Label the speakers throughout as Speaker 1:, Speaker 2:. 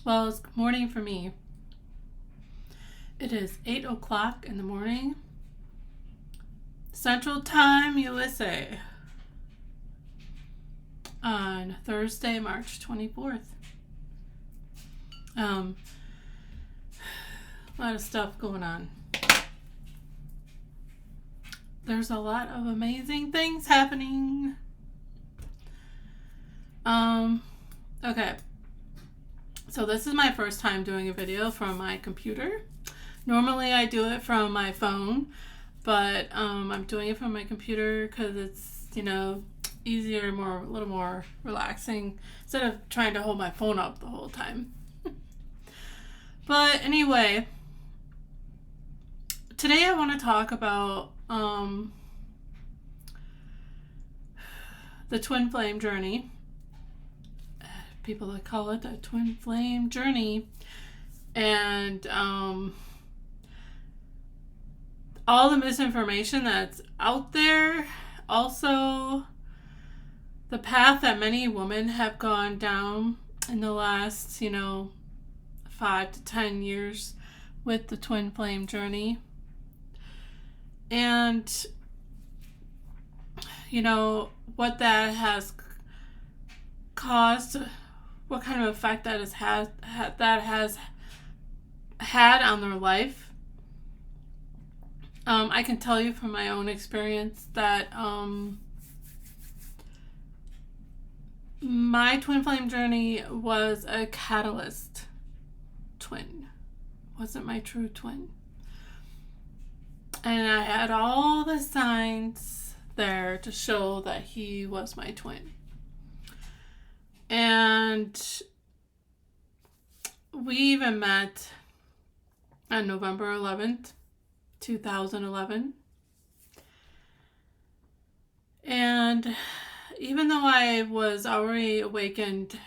Speaker 1: Well, it's morning for me. It is 8 o'clock in the morning, Central Time, USA, on Thursday, March 24th. A lot of stuff going on. There's a lot of amazing things happening. Okay. So this is my first time doing a video from my computer. Normally I do it from my phone, but I'm doing it from my computer because it's, easier, a little more relaxing instead of trying to hold my phone up the whole time. But anyway, today I want to talk about the twin flame journey. People that call it the twin flame journey, and all the misinformation that's out there. Also, the path that many women have gone down in the last 5 to 10 years with the twin flame journey, and what that has caused, what kind of effect that has had on their life. I can tell you from my own experience that my twin flame journey was a catalyst twin. Wasn't my true twin. And I had all the signs there to show that he was my twin. And we even met on November 11th, 2011. And even though I was already awakened,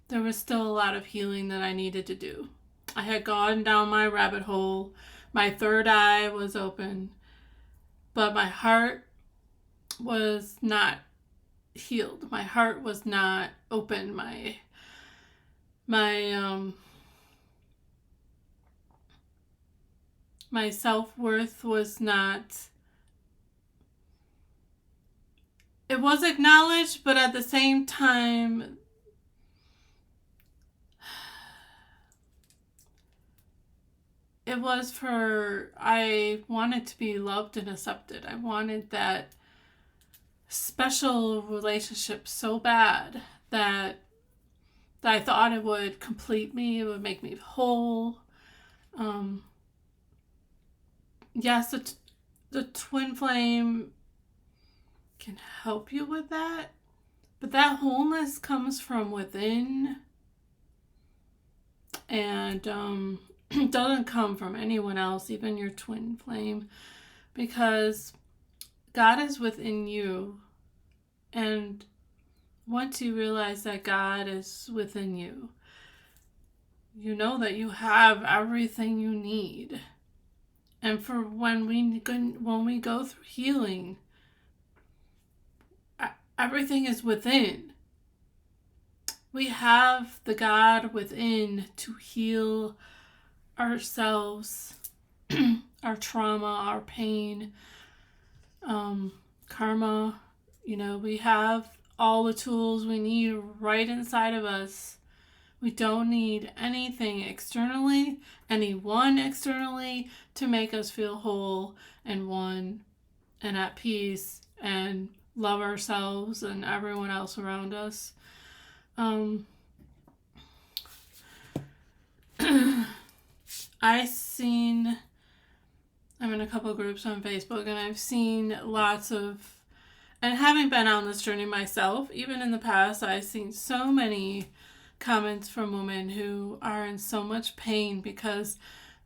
Speaker 1: there was still a lot of healing that I needed to do. I had gone down my rabbit hole. My third eye was open, but my heart was not healed. My heart was not open. My self-worth was not, it was acknowledged, but at the same time, I wanted to be loved and accepted. I wanted that special relationship so bad that I thought it would complete me, it would make me whole. Yes, the twin flame can help you with that, but that wholeness comes from within, and doesn't come from anyone else, even your twin flame, because God is within you. And once you realize that God is within you, you know that you have everything you need. And for when we go through healing, everything is within. We have the God within to heal ourselves, our trauma, our pain, karma. We have all the tools we need right inside of us. We don't need anything externally, anyone externally, to make us feel whole and one and at peace and love ourselves and everyone else around us. I'm in a couple of groups on Facebook, and I've seen lots of, and having been on this journey myself, even in the past, I've seen so many comments from women who are in so much pain because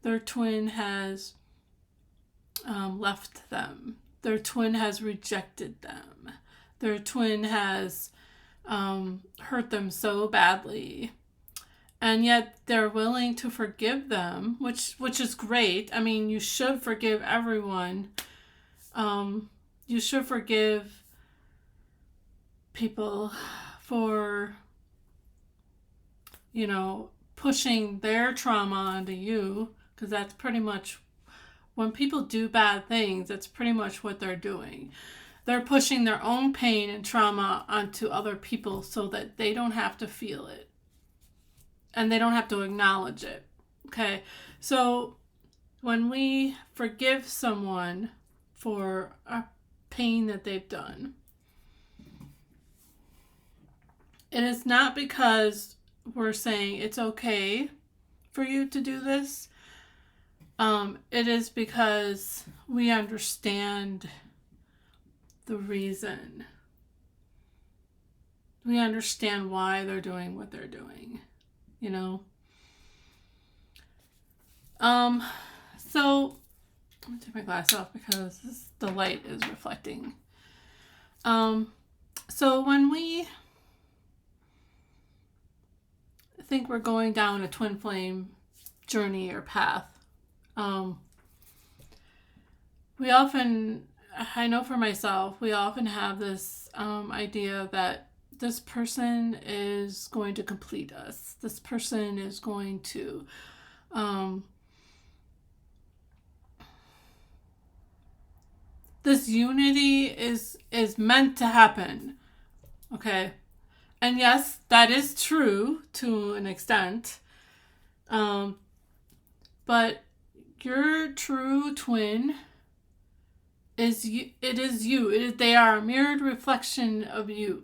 Speaker 1: their twin has left them. Their twin has rejected them. Their twin has hurt them so badly. And yet they're willing to forgive them, which is great. I mean, you should forgive everyone. You should forgive people for pushing their trauma onto you, because that's pretty much, when people do bad things, that's pretty much what they're doing. They're pushing their own pain and trauma onto other people so that they don't have to feel it and they don't have to acknowledge it. Okay, so when we forgive someone for a pain that they've done, it is not because we're saying it's okay for you to do this. It is because we understand the reason. We understand why they're doing what they're doing, So I'm gonna take my glass off because the light is reflecting. So when we think we're going down a twin flame journey or path, we often, I know for myself, we often have this idea that this person is going to complete us. This person is going to this unity is meant to happen. Okay. And yes, that is true to an extent. But your true twin is you. It is you. They are a mirrored reflection of you.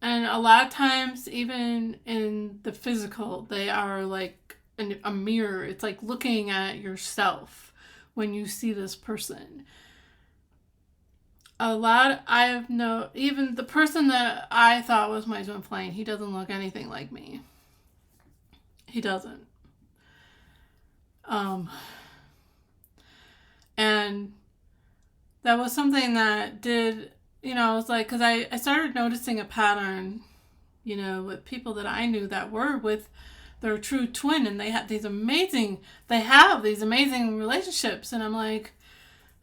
Speaker 1: And a lot of times, even in the physical, they are like a mirror. It's like looking at yourself when you see this person. Even the person that I thought was my twin flame, he doesn't look anything like me. He doesn't. And that was something that did, it was like, because I started noticing a pattern, with people that I knew that were with their true twin, and they have these amazing relationships, and I'm like,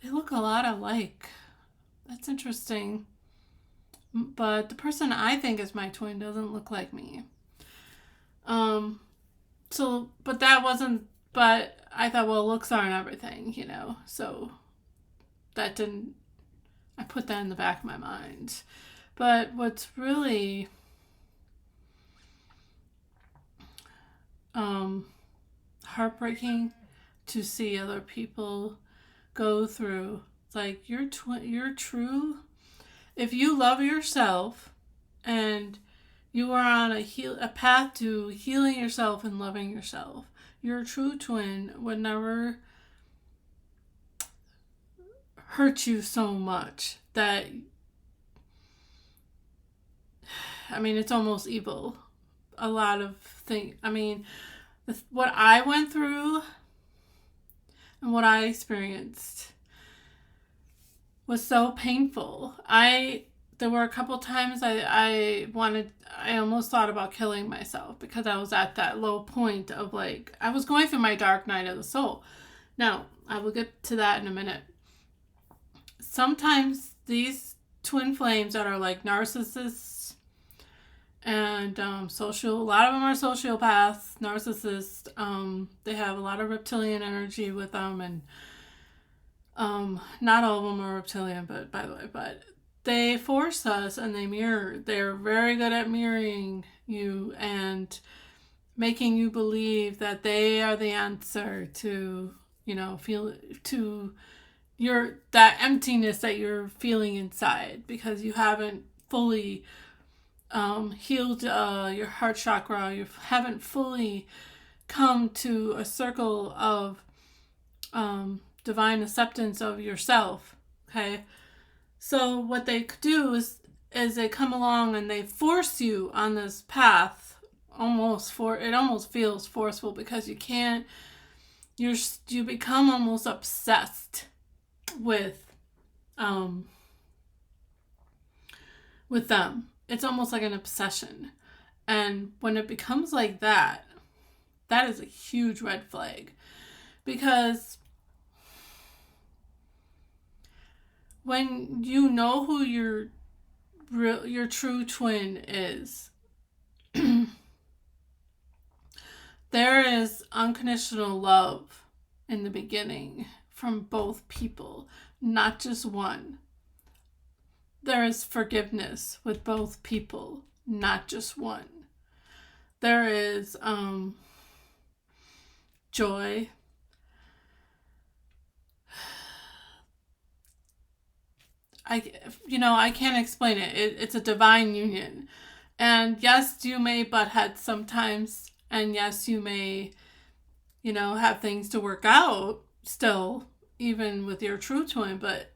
Speaker 1: they look a lot alike. That's interesting. But the person I think is my twin doesn't look like me. But I thought, well, looks aren't everything, so I put that in the back of my mind. But what's really heartbreaking to see other people go through, it's like you're true. If you love yourself and you are on a path to healing yourself and loving yourself, your true twin would never hurt you so much that, it's almost evil. A lot of things. What I went through and what I experienced was so painful. There were a couple times I almost thought about killing myself because I was at that low point of I was going through my dark night of the soul. Now, I will get to that in a minute. Sometimes these twin flames that are like narcissists and a lot of them are sociopaths, narcissists. They have a lot of reptilian energy with them, and not all of them are reptilian, but by the way, they force us and they mirror. They're very good at mirroring you and making you believe that they are the answer to, that emptiness that you're feeling inside because you haven't fully healed your heart chakra. You haven't fully come to a circle of divine acceptance of yourself. Okay. So what they do is they come along and they force you on this path. It almost feels forceful because you become almost obsessed with them. It's almost like an obsession. And when it becomes like that, that is a huge red flag. Because when you know who your true twin is, There is unconditional love in the beginning from both people, not just one. There is forgiveness with both people, not just one. There is joy. I can't explain it. It's a divine union. And yes, you may butt heads sometimes. And yes, you may, have things to work out still, even with your true twin. But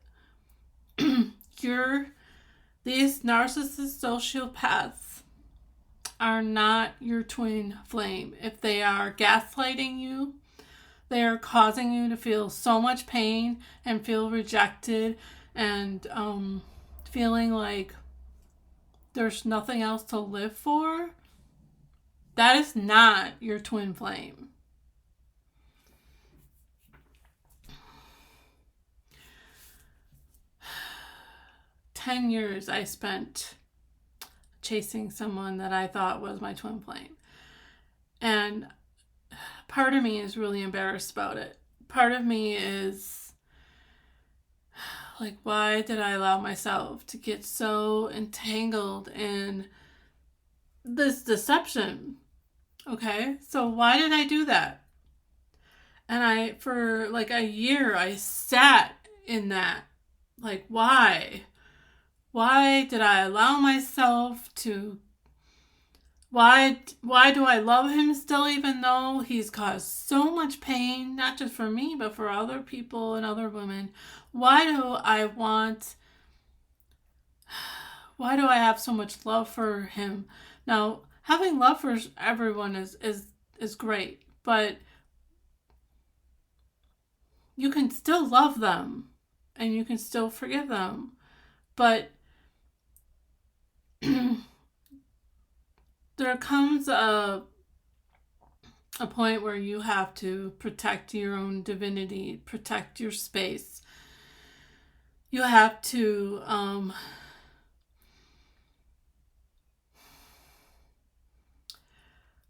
Speaker 1: these narcissist sociopaths are not your twin flame. If they are gaslighting you, they are causing you to feel so much pain and feel rejected and feeling like there's nothing else to live for. That is not your twin flame. "10 years I spent chasing someone that I thought was my twin flame. And part of me is really embarrassed about it. Part of me is like, why did I allow myself to get so entangled in this deception? Okay, so why did I do that? And for like a year, I sat in that. Like, why? Why did I allow myself to... Why do I love him still, even though he's caused so much pain, not just for me, but for other people and other women? Why do I have so much love for him? Now, having love for everyone is great, but you can still love them and you can still forgive them. But there comes a point where you have to protect your own divinity, protect your space. You have to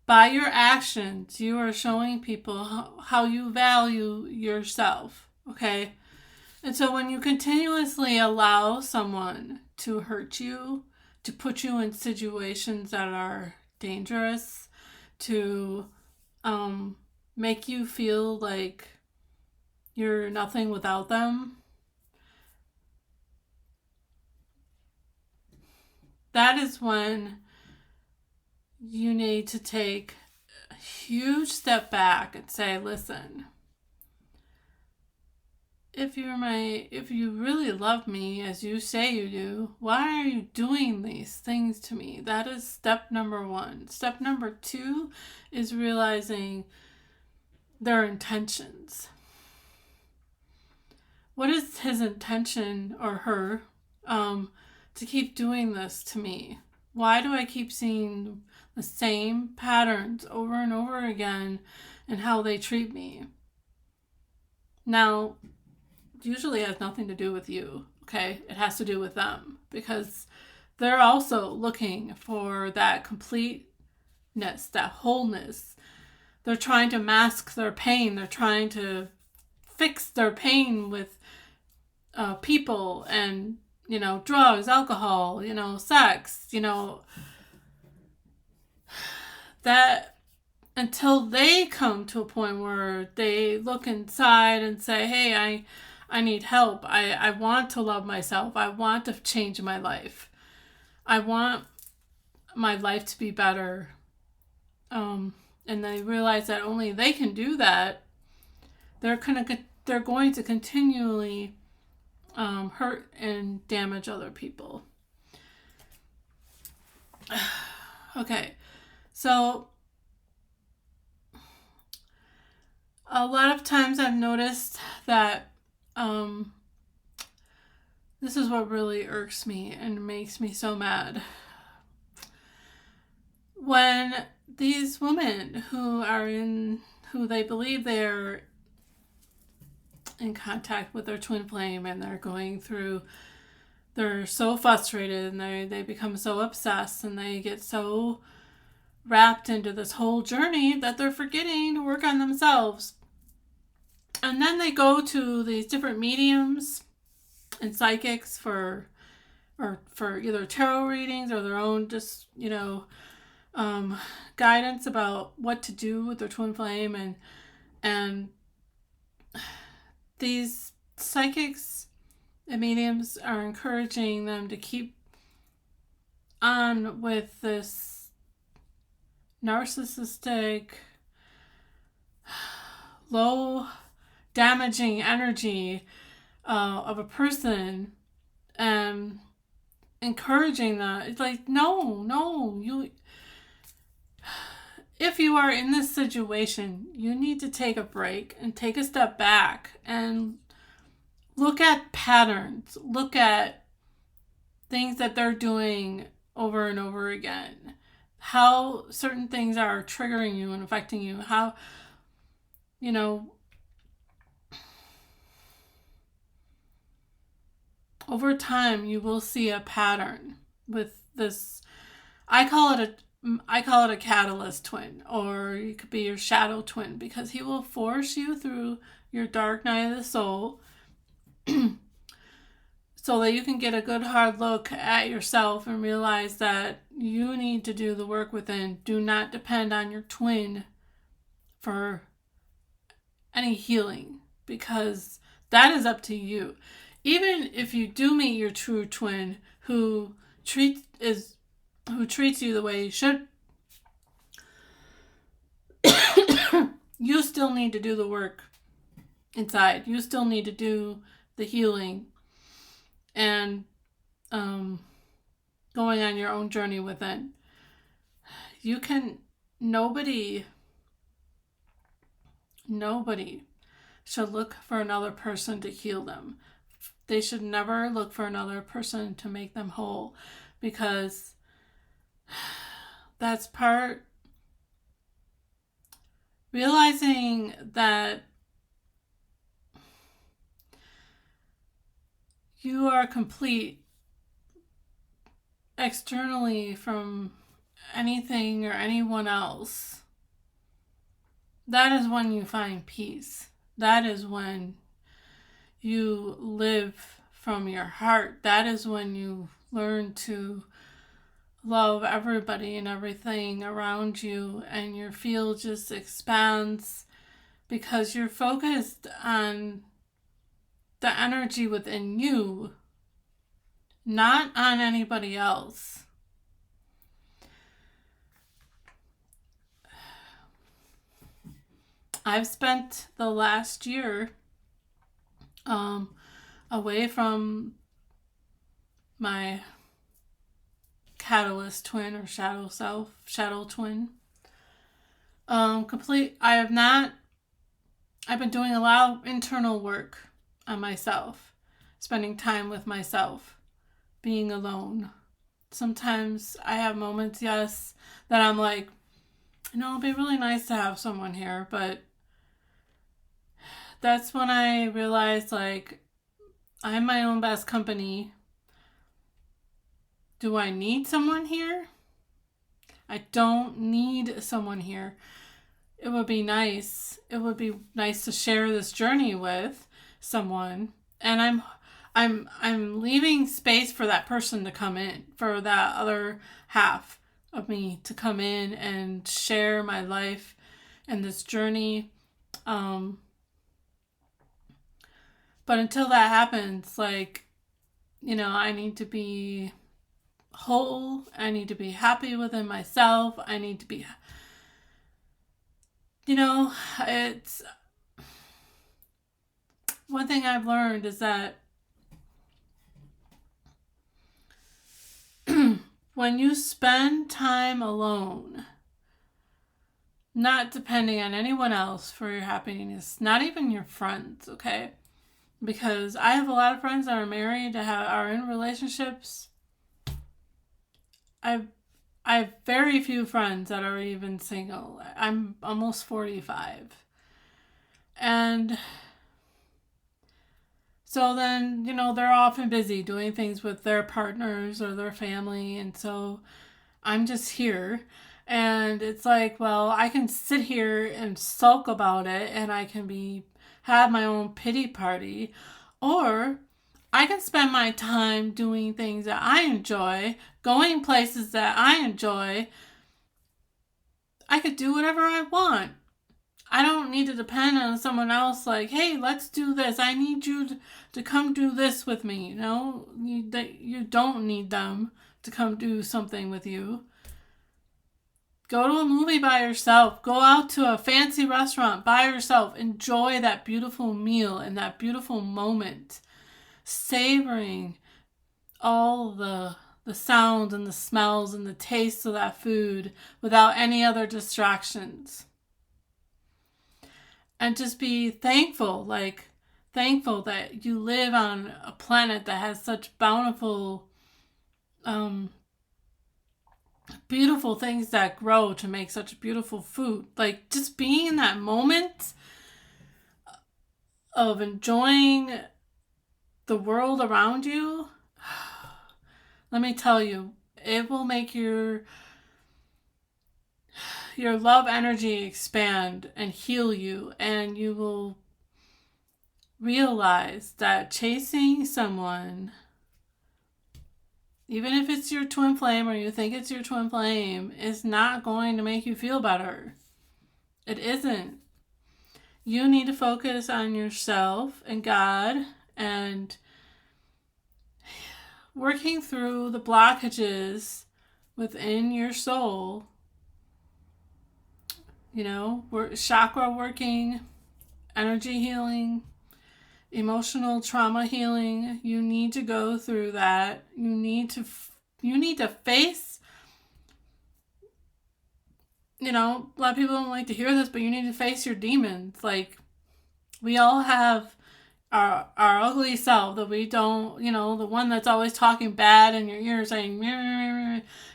Speaker 1: by your actions, you are showing people how you value yourself, okay? And so when you continuously allow someone to hurt you, to put you in situations that are dangerous, to make you feel like you're nothing without them, that is when you need to take a huge step back and say, listen, if you really love me as you say you do, why are you doing these things to me? That is step number 1. Step number 2 is realizing their intentions. What is his intention or her to keep doing this to me? Why do I keep seeing the same patterns over and over again in how they treat me? Now, usually has nothing to do with you, okay? It has to do with them, because they're also looking for that completeness, that wholeness. They're trying to mask their pain. They're trying to fix their pain with people and, drugs, alcohol, sex, that until they come to a point where they look inside and say, hey, I need help. I want to love myself. I want to change my life. I want my life to be better. And they realize that only they can do that. They're going to continually hurt and damage other people. Okay, so a lot of times I've noticed that this is what really irks me and makes me so mad. When these women who they believe they're in contact with their twin flame and they're so frustrated and they become so obsessed and they get so wrapped into this whole journey that they're forgetting to work on themselves. And then they go to these different mediums and psychics for either tarot readings or their own just, guidance about what to do with their twin flame. And these psychics and mediums are encouraging them to keep on with this narcissistic, low, damaging energy of a person, and encouraging that. It's like, no, if you are in this situation, you need to take a break and take a step back and look at patterns, look at things that they're doing over and over again, how certain things are triggering you and affecting you, how, over time you will see a pattern with this. I call it a catalyst twin, or it could be your shadow twin, because he will force you through your dark night of the soul so that you can get a good hard look at yourself and realize that you need to do the work within. Do not depend on your twin for any healing, because that is up to you. Even if you do meet your true twin who treats you the way you should, you still need to do the work inside. You still need to do the healing and going on your own journey within. Nobody should look for another person to heal them. They should never look for another person to make them whole, because that's part realizing that you are complete externally from anything or anyone else. That is when you find peace. That is when you live from your heart. That is when you learn to love everybody and everything around you, and your field just expands because you're focused on the energy within you, not on anybody else. I've spent the last year away from my catalyst twin or shadow twin. I've been doing a lot of internal work on myself, spending time with myself, being alone. Sometimes I have moments, yes, that I'm like, it'd be really nice to have someone here, but that's when I realized, like, I'm my own best company. Do I need someone here? I don't need someone here. It would be nice. It would be nice to share this journey with someone, and I'm leaving space for that person to come in, for that other half of me to come in and share my life and this journey. But until that happens, I need to be whole. I need to be happy within myself. I need to be, it's one thing I've learned is that when you spend time alone, not depending on anyone else for your happiness, not even your friends, okay? Because I have a lot of friends that are married, are in relationships. I have very few friends that are even single. I'm almost 45. And so then, they're often busy doing things with their partners or their family. And so I'm just here. And it's like, well, I can sit here and sulk about it, and I can have my own pity party, or I can spend my time doing things that I enjoy, going places that I enjoy. I could do whatever I want. I don't need to depend on someone else like, hey, let's do this. I need you to come do this with me. You don't need them to come do something with you. Go to a movie by yourself. Go out to a fancy restaurant by yourself. Enjoy that beautiful meal and that beautiful moment. Savoring all the sounds and the smells and the tastes of that food without any other distractions. And just be thankful that you live on a planet that has such bountiful, beautiful things that grow to make such beautiful food. Like, just being in that moment of enjoying the world around you, let me tell you, it will make your love energy expand and heal you, and you will realize that chasing someone, even if it's your twin flame or you think it's your twin flame, is not going to make you feel better. It isn't. You need to focus on yourself and God and working through the blockages within your soul. Chakra working, energy healing, emotional trauma healing. You need to go through that. You need to face, a lot of people don't like to hear this, but you need to face your demons. Like, we all have our ugly self that we don't, the one that's always talking bad in your ear saying,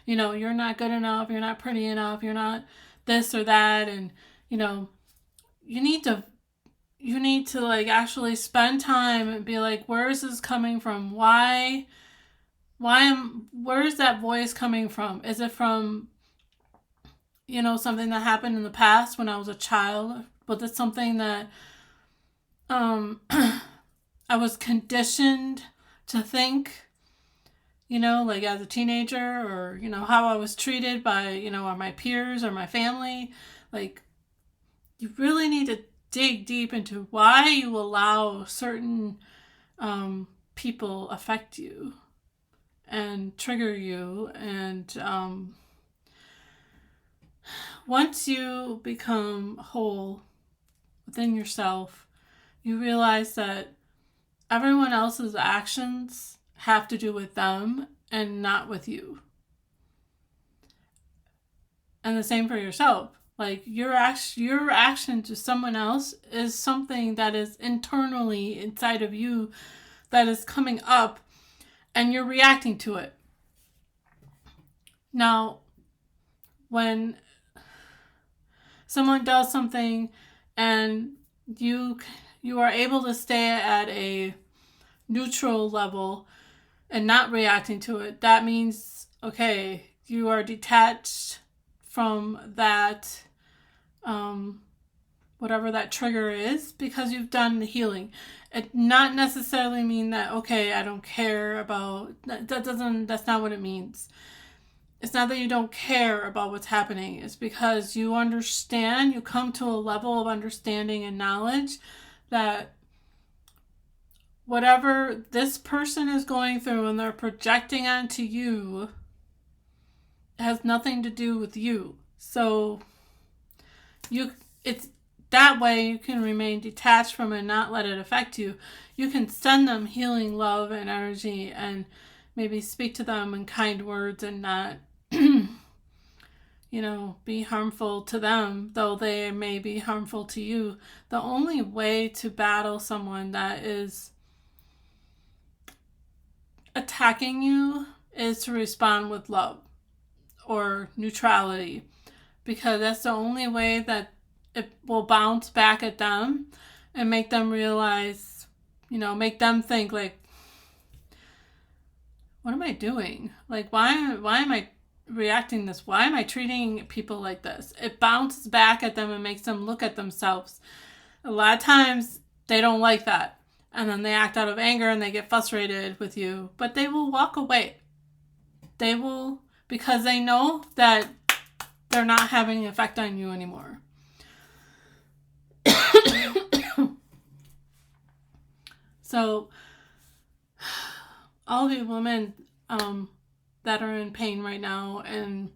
Speaker 1: you're not good enough, you're not pretty enough, you're not this or that. And, you need to like actually spend time and be like, where is this coming from? Where is that voice coming from? Is it from, something that happened in the past when I was a child? But it's something that I was conditioned to think, like as a teenager, or, how I was treated by, or my peers or my family. Like, you really need to dig deep into why you allow certain people affect you and trigger you. And once you become whole within yourself, you realize that everyone else's actions have to do with them and not with you. And the same for yourself. Like, your action to someone else is something that is internally inside of you that is coming up, and you're reacting to it. Now, when someone does something and you are able to stay at a neutral level and not reacting to it, that means, okay, you are detached from that, whatever that trigger is, because you've done the healing. It not necessarily mean that, okay, I don't care about that's not what it means. It's not that you don't care about what's happening. It's because you understand, you come to a level of understanding and knowledge that whatever this person is going through and they're projecting onto you has nothing to do with you. So it's that way you can remain detached from it and not let it affect you. You can send them healing love and energy and maybe speak to them in kind words and not be harmful to them, though they may be harmful to you. The only way to battle someone that is attacking you is to respond with love or neutrality, because that's the only way that it will bounce back at them and make them realize, make them think like, what am I doing? Like, why am I reacting this? Why am I treating people like this? It bounces back at them and makes them look at themselves. A lot of times they don't like that. And then they act out of anger and they get frustrated with you. But they will walk away. They will, because they know that they're not having an effect on you anymore. So, all of you women that are in pain right now and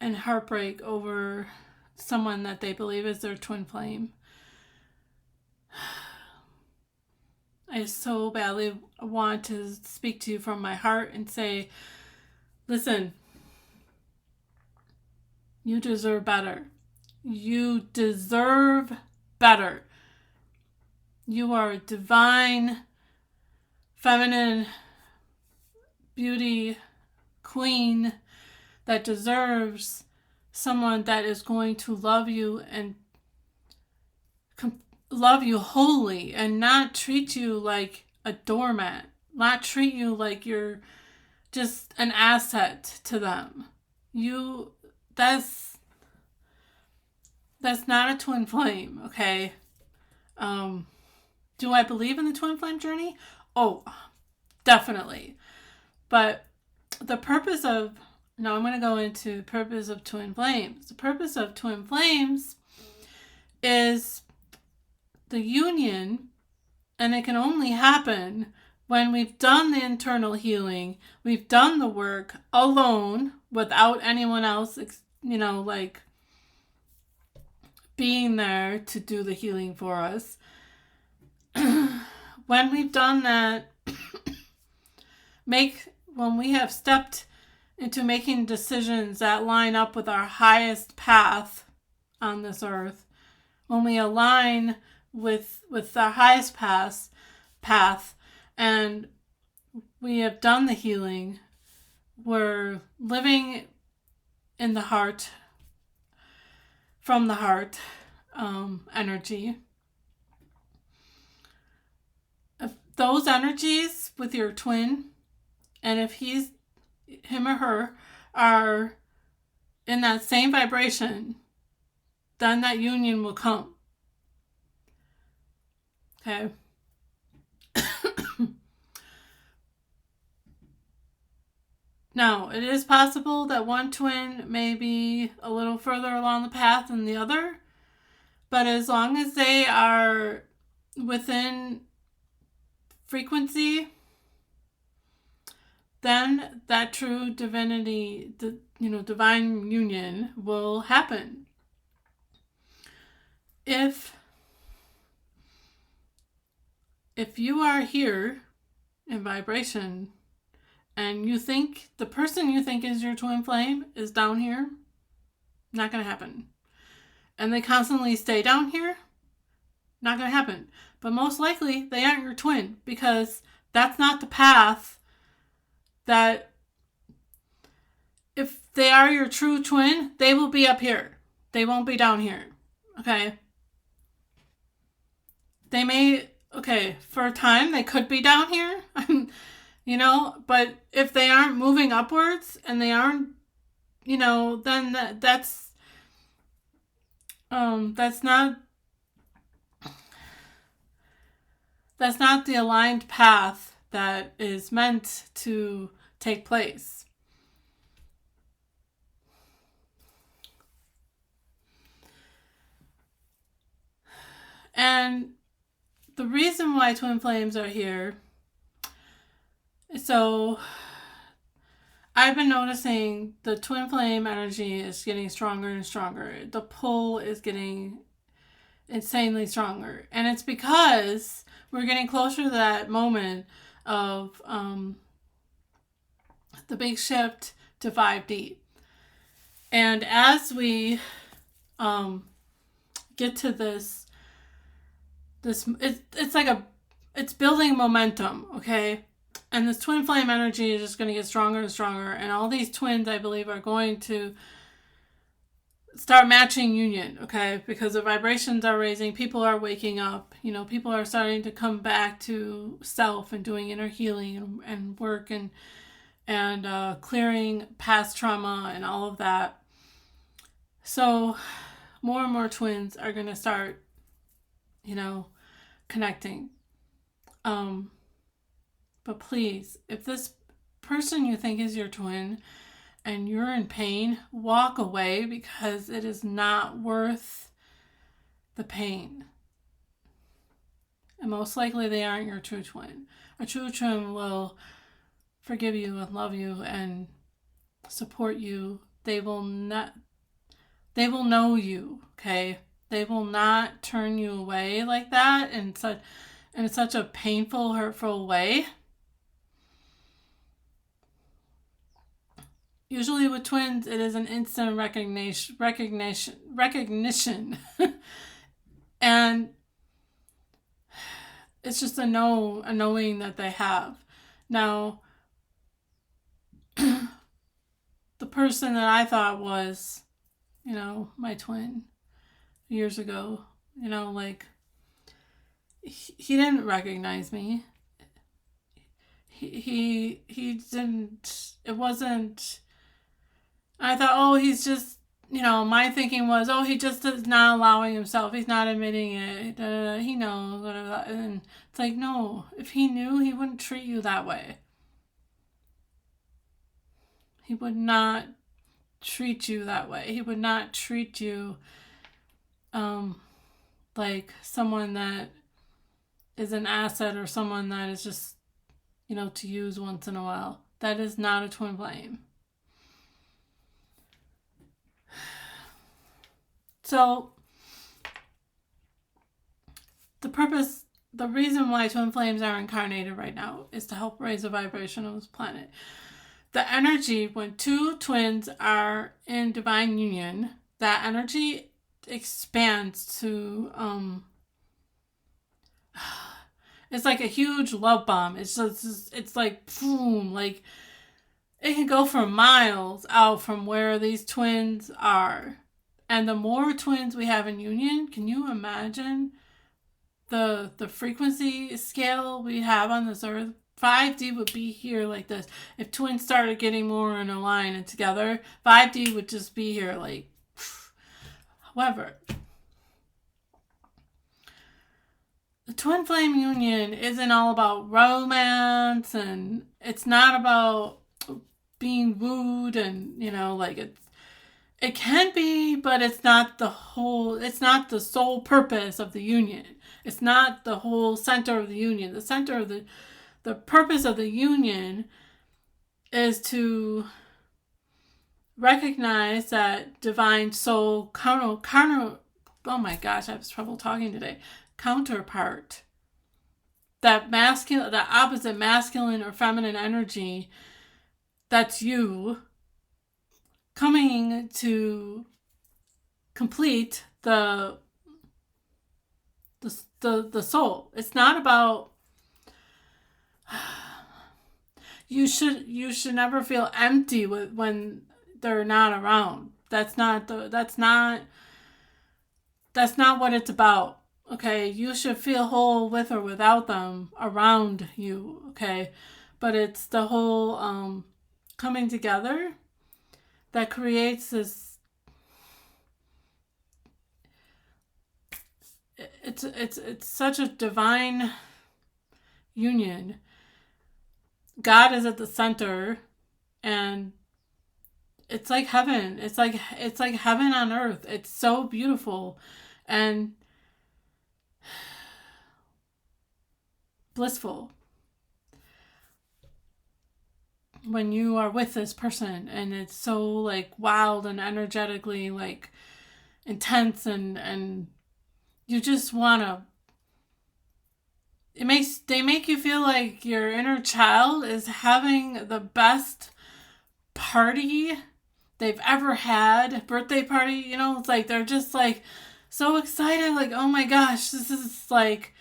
Speaker 1: heartbreak over someone that they believe is their twin flame, I so badly want to speak to you from my heart and say, listen, you deserve better. You deserve better. You are a divine, feminine, beauty queen that deserves someone that is going to love you and love you wholly and not treat you like a doormat, not treat you like you're just an asset to them. That's not a twin flame, okay? Do I believe in the twin flame journey? Oh, definitely. But the purpose of, now I'm going to go into the purpose of twin flames. The purpose of twin flames is the union, and it can only happen when we've done the internal healing, we've done the work alone without anyone else, being there to do the healing for us. When we've done that, when we have stepped into making decisions that line up with our highest path on this earth, when we align with our highest path, and we have done the healing, we're living in the heart, from the heart energy. If those energies with your twin, and if him or her are in that same vibration, then that union will come. Okay. Now, it is possible that one twin may be a little further along the path than the other, but as long as they are within frequency, then that true divinity, divine union will happen. If you are here in vibration and you think the person you think is your twin flame is down here, not going to happen. And they constantly stay down here, not going to happen. But most likely they aren't your twin, because that's not the path that, if they are your true twin, they will be up here. They won't be down here. Okay? They may, for a time they could be down here, but if they aren't moving upwards and they aren't, then that's not the aligned path that is meant to take place. And the reason why twin flames are here, so I've been noticing the twin flame energy is getting stronger and stronger. The pull is getting insanely stronger. And it's because we're getting closer to that moment of the big shift to 5D. And as we get to this it's building momentum, okay? And this twin flame energy is just going to get stronger and stronger. And all these twins, I believe, are going to start matching union, okay? Because the vibrations are raising. People are waking up. People are starting to come back to self and doing inner healing and work and and clearing past trauma and all of that. So more and more twins are going to start, connecting. But please, if this person you think is your twin and you're in pain, walk away, because it is not worth the pain. And most likely they aren't your true twin. A true twin will forgive you and love you and support you. They will know you, okay? They will not turn you away like that in such a painful, hurtful way. Usually with twins, it is an instant recognition. And it's just a knowing that they have. Now, the person that I thought was, my twin years ago, he didn't recognize me. He didn't, it wasn't, I thought, oh, he's just, my thinking was, oh, he just is not allowing himself. He's not admitting it. He knows. And it's like, no, if he knew, he wouldn't treat you that way. He would not treat you that way. He would not treat you like someone that is an asset or someone that is just, to use once in a while. That is not a twin flame. So the reason why twin flames are incarnated right now is to help raise the vibration of this planet. The energy, when two twins are in divine union, that energy expands to, it's like a huge love bomb. It's like, boom, like it can go for miles out from where these twins are. And the more twins we have in union, can you imagine the frequency scale we have on this earth? 5D would be here like this. If twins started getting more in a line and together, 5D would just be here like, however, the twin flame union isn't all about romance, and it's not about being wooed, and it can be, but it's not the sole purpose of the union. It's not the whole center of the union. The center of the purpose of the union is to recognize that divine soul oh my gosh, I have trouble talking today. Counterpart. That opposite masculine or feminine energy, that's you, coming to complete the soul. It's not about, you should never feel empty when they're not around. That's not what it's about. Okay, you should feel whole with or without them around you. Okay, but it's the whole coming together that creates this. It's such a divine union. God is at the center, and it's like heaven. It's like heaven on earth. It's so beautiful and blissful when you are with this person, and it's so like wild and energetically like intense, and you just want to, they make you feel like your inner child is having the best party they've ever had, birthday party, it's like they're just like so excited, like, oh my gosh, this is like,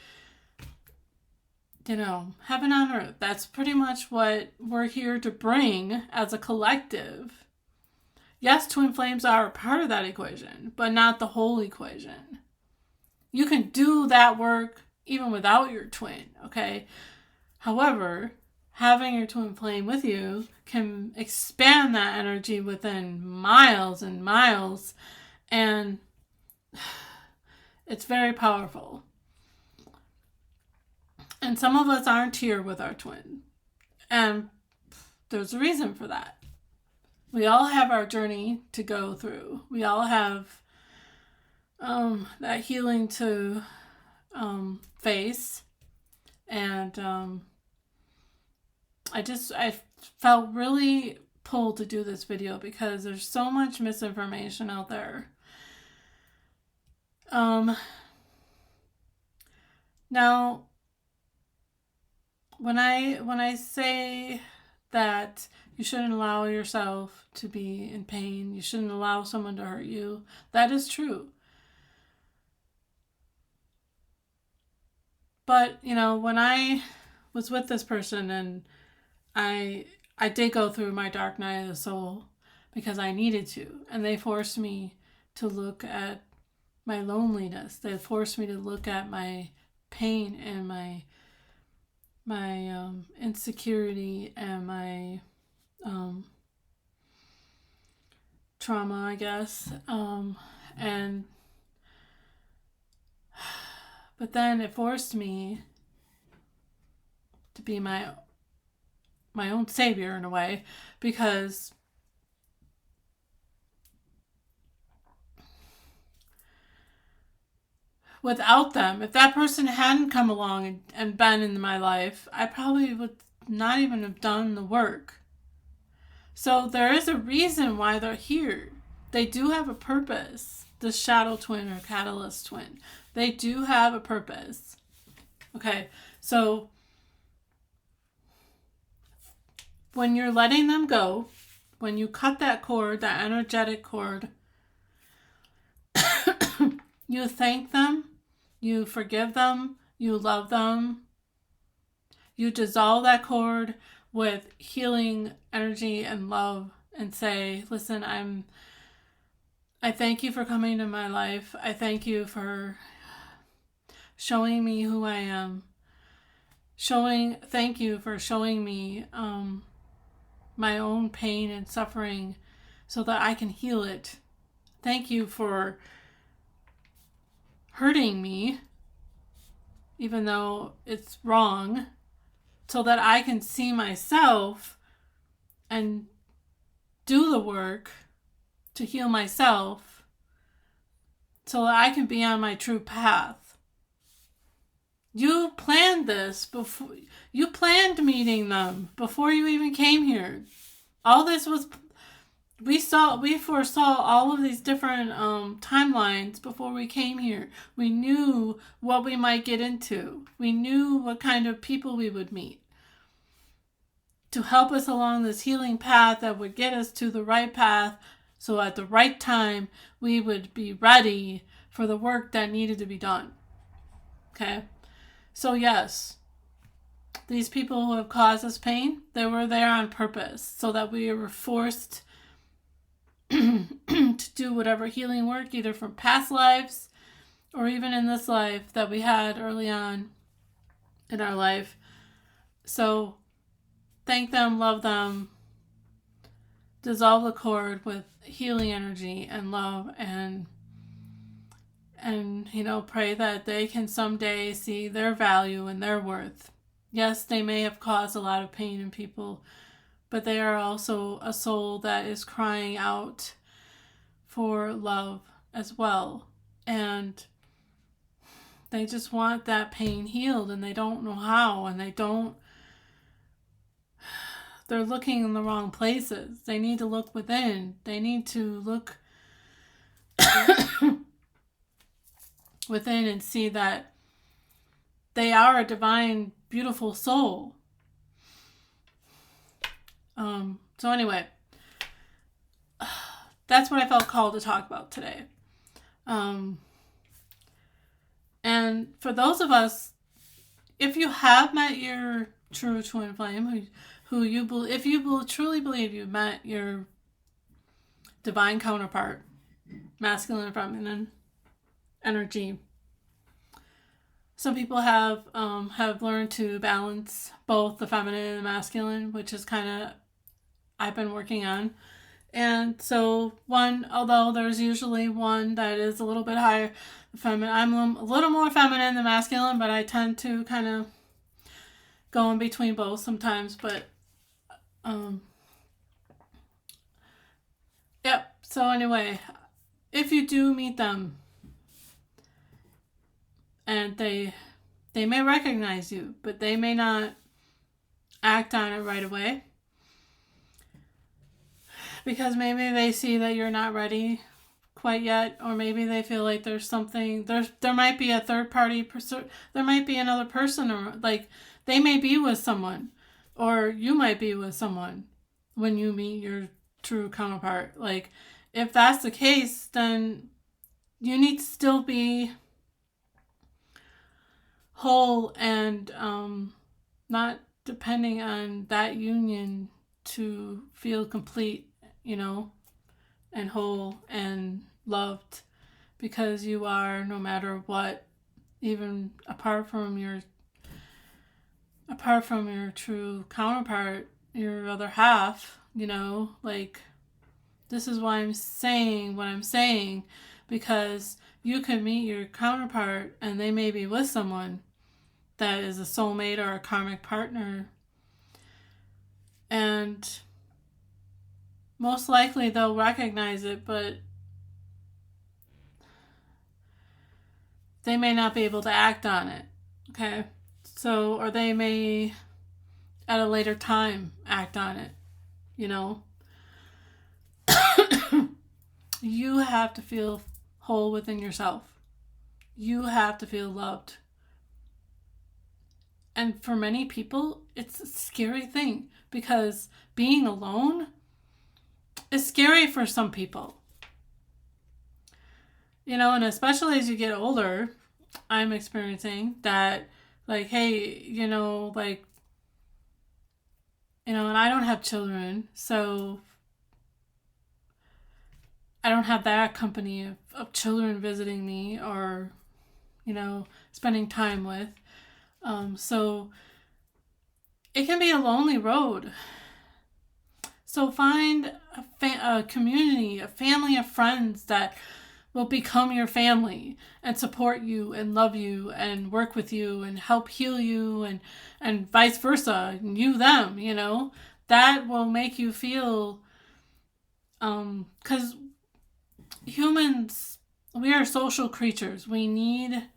Speaker 1: heaven on earth. That's pretty much what we're here to bring as a collective. Yes, twin flames are a part of that equation, but not the whole equation. You can do that work even without your twin, okay? However, having your twin flame with you can expand that energy within miles and miles, and it's very powerful. And some of us aren't here with our twin, and there's a reason for that. We all have our journey to go through. We all have that healing to face, and I felt really pulled to do this video because there's so much misinformation out there. Now, when I say that you shouldn't allow yourself to be in pain, you shouldn't allow someone to hurt you, that is true. But, when I was with this person, and I did go through my dark night of the soul because I needed to, and they forced me to look at my loneliness. They forced me to look at my pain and my insecurity and my trauma, I guess. But then it forced me to be my own savior in a way, because without them, if that person hadn't come along and been in my life, I probably would not even have done the work. So there is a reason why they're here. They do have a purpose. The shadow twin or catalyst twin. They do have a purpose. Okay, so when you're letting them go, when you cut that cord, that energetic cord, you thank them, you forgive them, you love them, you dissolve that cord with healing energy and love, and say, listen, I thank you for coming into my life. I thank you for showing me who I am. Thank you for showing me my own pain and suffering so that I can heal it. Thank you for hurting me, even though it's wrong, so that I can see myself and do the work to heal myself so that I can be on my true path. You planned this before. You planned meeting them before you even came here. All this was, we foresaw all of these different timelines before we came here. We knew what we might get into. We knew what kind of people we would meet to help us along this healing path that would get us to the right path, so at the right time we would be ready for the work that needed to be done. Okay? So yes, these people who have caused us pain, they were there on purpose, so that we were forced to do whatever healing work, either from past lives or even in this life that we had early on in our life. So thank them, love them, dissolve the cord with healing energy and love, and pray that they can someday see their value and their worth. Yes, they may have caused a lot of pain in people, but they are also a soul that is crying out for love as well. And they just want that pain healed, and they don't know how, and they're looking in the wrong places. They need to look within. They need to look within and see that they are a divine, beautiful soul. So anyway, that's what I felt called to talk about today. And for those of us, if you have met your true twin flame, if you truly believe you met your divine counterpart, masculine and feminine energy, some people have learned to balance both the feminine and the masculine, which is kind of I've been working on. And so although there's usually one that is a little bit higher feminine, I'm a little more feminine than masculine, but I tend to kind of go in between both sometimes. But yep. So anyway, if you do meet them, and they may recognize you, but they may not act on it right away, because maybe they see that you're not ready quite yet, or maybe they feel like there's something, there might be a third party, there might be another person, or like they may be with someone, or you might be with someone when you meet your true counterpart. Like, if that's the case, then you need to still be whole and not depending on that union to feel complete, and whole and loved, because you are, no matter what, even apart from your true counterpart, your other half, like, this is why I'm saying what I'm saying, because you can meet your counterpart and they may be with someone that is a soulmate or a karmic partner, and most likely they'll recognize it, but they may not be able to act on it. Okay? So, or they may at a later time act on it, You have to feel whole within yourself. You have to feel loved. And for many people, it's a scary thing, because being alone is scary for some people. And especially as you get older, I'm experiencing that, like, hey, like, and I don't have children, so I don't have that company of children visiting me, or, spending time with. So it can be a lonely road. So find a community, a family of friends that will become your family and support you and love you and work with you and help heal you, and vice versa, and you them, that will make you feel, because humans, we are social creatures. We need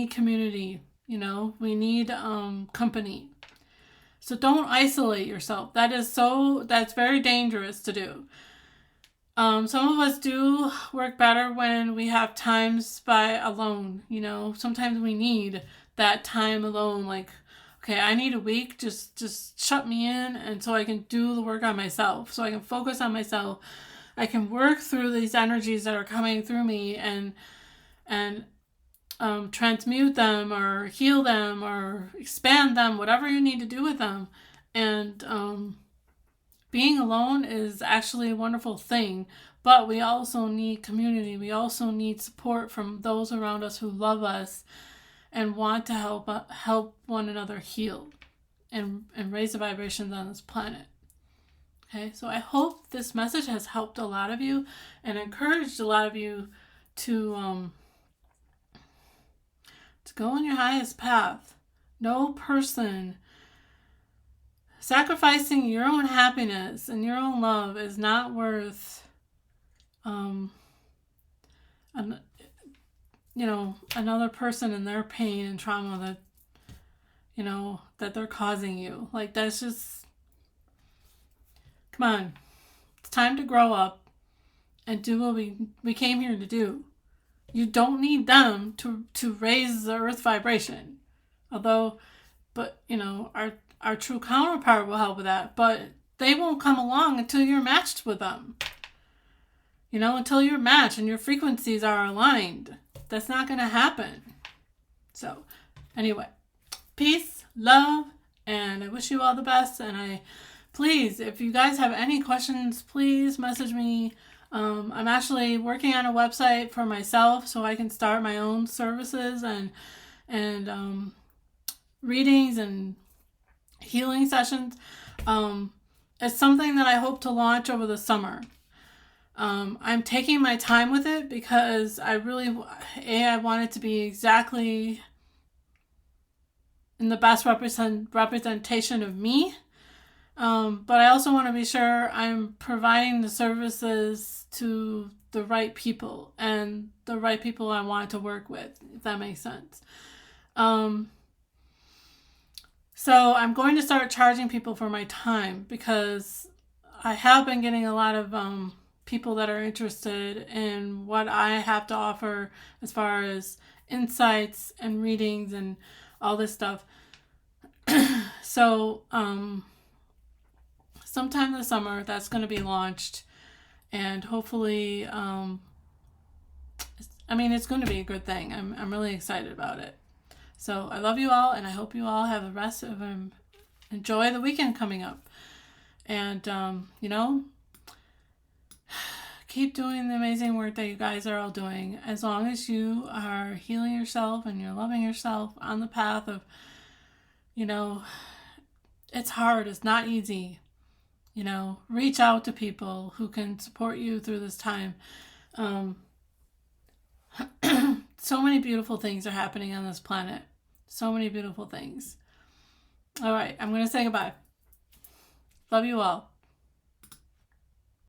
Speaker 1: community, we need company. So don't isolate yourself. That's very dangerous to do. Some of us do work better when we have times alone, sometimes we need that time alone. Like, okay, I need a week, just shut me in, and so I can do the work on myself, so I can focus on myself. I can work through these energies that are coming through me, and transmute them or heal them or expand them, whatever you need to do with them. And being alone is actually a wonderful thing, but we also need community. We also need support from those around us who love us and want to help one another heal and raise the vibrations on this planet. Okay, so I hope this message has helped a lot of you and encouraged a lot of you to go on your highest path. No person sacrificing your own happiness and your own love is not worth another person and their pain and trauma that they're causing you. Like, that's just, come on, it's time to grow up and do what we came here to do. You don't need them to raise the earth vibration. But our true counterpart will help with that. But they won't come along until you're matched with them. Until you're matched and your frequencies are aligned. That's not going to happen. So, anyway, peace, love, and I wish you all the best. And please, if you guys have any questions, please message me. I'm actually working on a website for myself so I can start my own services and readings and healing sessions. It's something that I hope to launch over the summer. I'm taking my time with it because I want it to be exactly in the best representation of me. But I also want to be sure I'm providing the services to the right people and the right people I want to work with, if that makes sense. So I'm going to start charging people for my time because I have been getting a lot of people that are interested in what I have to offer as far as insights and readings and all this stuff. So sometime this summer that's going to be launched, and hopefully it's going to be a good thing. I'm really excited about it. So I love you all, and I hope you all have the rest of enjoy the weekend coming up. And keep doing the amazing work that you guys are all doing. As long as you are healing yourself and you're loving yourself on the path of, it's hard, it's not easy. Reach out to people who can support you through this time. So many beautiful things are happening on this planet. So many beautiful things. All right, I'm going to say goodbye. Love you all.